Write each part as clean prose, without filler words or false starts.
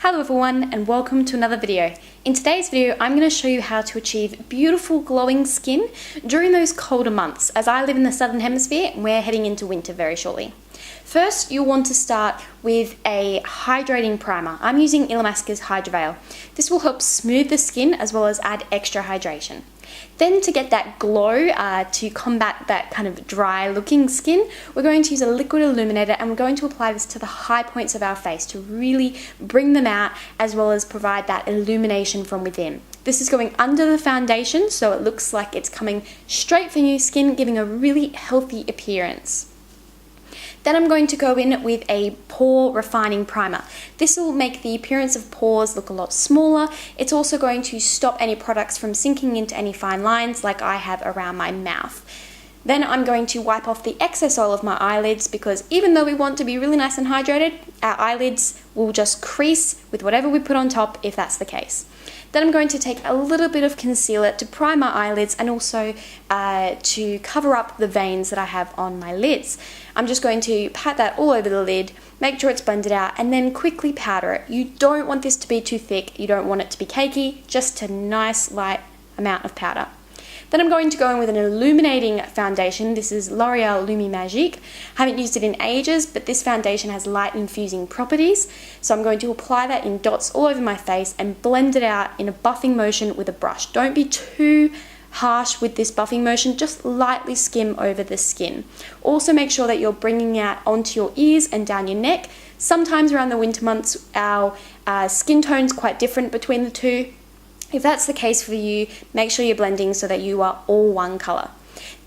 Hello everyone and welcome to another video. In today's video, I'm going to show you how to achieve beautiful glowing skin during those colder months, as I live in the southern hemisphere and we're heading into winter very shortly. First, you'll want to start with a hydrating primer. I'm using Illuminator's Hydra Veil. This will help smooth the skin as well as add extra hydration. Then to get that glow, to combat that kind of dry looking skin, we're going to use a liquid illuminator and we're going to apply this to the high points of our face to really bring them out as well as provide that illumination from within. This is going under the foundation so it looks like it's coming straight from your skin, giving a really healthy appearance. Then I'm going to go in with a pore refining primer. This will make the appearance of pores look a lot smaller. It's also going to stop any products from sinking into any fine lines like I have around my mouth. Then I'm going to wipe off the excess oil of my eyelids because even though we want to be really nice and hydrated, our eyelids will just crease with whatever we put on top if that's the case. Then I'm going to take a little bit of concealer to prime my eyelids and also to cover up the veins that I have on my lids. I'm just going to pat that all over the lid, make sure it's blended out, and then quickly powder it. You don't want this to be too thick, you don't want it to be cakey, just a nice light amount of powder. Then I'm going to go in with an illuminating foundation. This is L'Oreal Lumi Magique. I haven't used it in ages, but this foundation has light infusing properties. So I'm going to apply that in dots all over my face and blend it out in a buffing motion with a brush. Don't be too harsh with this buffing motion, just lightly skim over the skin. Also make sure that you're bringing it out onto your ears and down your neck. Sometimes around the winter months, our skin tone's quite different between the two. If that's the case for you, make sure you're blending so that you are all one colour.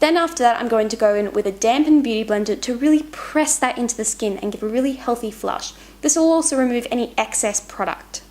Then after that, I'm going to go in with a dampened beauty blender to really press that into the skin and give a really healthy flush. This will also remove any excess product.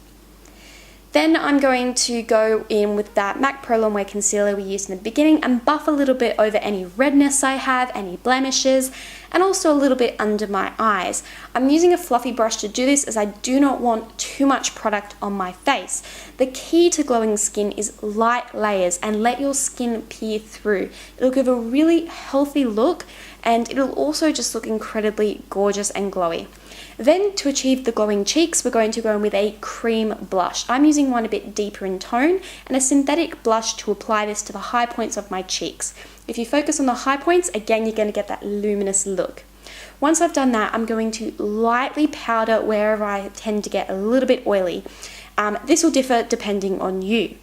Then I'm going to go in with that MAC Pro Longwear concealer we used in the beginning and buff a little bit over any redness I have, any blemishes, and also a little bit under my eyes. I'm using a fluffy brush to do this as I do not want too much product on my face. The key to glowing skin is light layers and let your skin peer through. It'll give a really healthy look and it'll also just look incredibly gorgeous and glowy. Then to achieve the glowing cheeks, we're going to go in with a cream blush. I'm using one a bit deeper in tone and a synthetic blush to apply this to the high points of my cheeks. If you focus on the high points, again, you're going to get that luminous look. Once I've done that, I'm going to lightly powder wherever I tend to get a little bit oily. This will differ depending on you.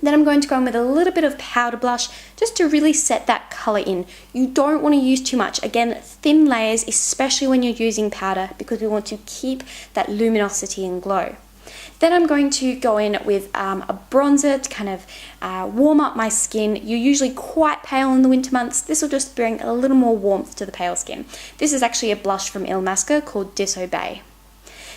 Then I'm going to go in with a little bit of powder blush just to really set that colour in. You don't want to use too much. Again, thin layers, especially when you're using powder, because we want to keep that luminosity and glow. Then I'm going to go in with a bronzer to kind of warm up my skin. You're usually quite pale in the winter months. This will just bring a little more warmth to the pale skin. This is actually a blush from Illuminator called Disobey.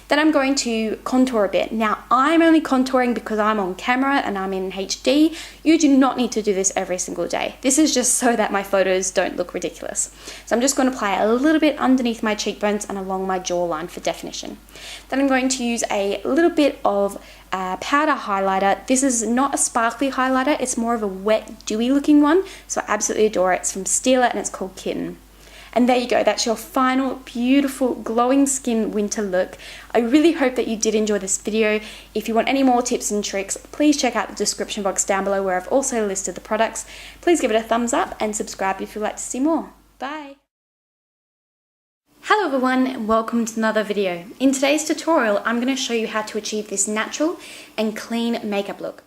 Then I'm going to contour a bit. Now, I'm only contouring because I'm on camera and I'm in HD. You do not need to do this every single day. This is just so that my photos don't look ridiculous. So I'm just going to apply a little bit underneath my cheekbones and along my jawline for definition. Then I'm going to use a little bit of powder highlighter. This is not a sparkly highlighter, it's more of a wet, dewy looking one. So I absolutely adore it. It's from Stila and it's called Kitten. And there you go, that's your final beautiful glowing skin winter look. I really hope that you did enjoy this video. If you want any more tips and tricks, please check out the description box down below where I've also listed the products. Please give it a thumbs up and subscribe if you'd like to see more. Bye! Hello everyone and welcome to another video. In today's tutorial, I'm going to show you how to achieve this natural and clean makeup look.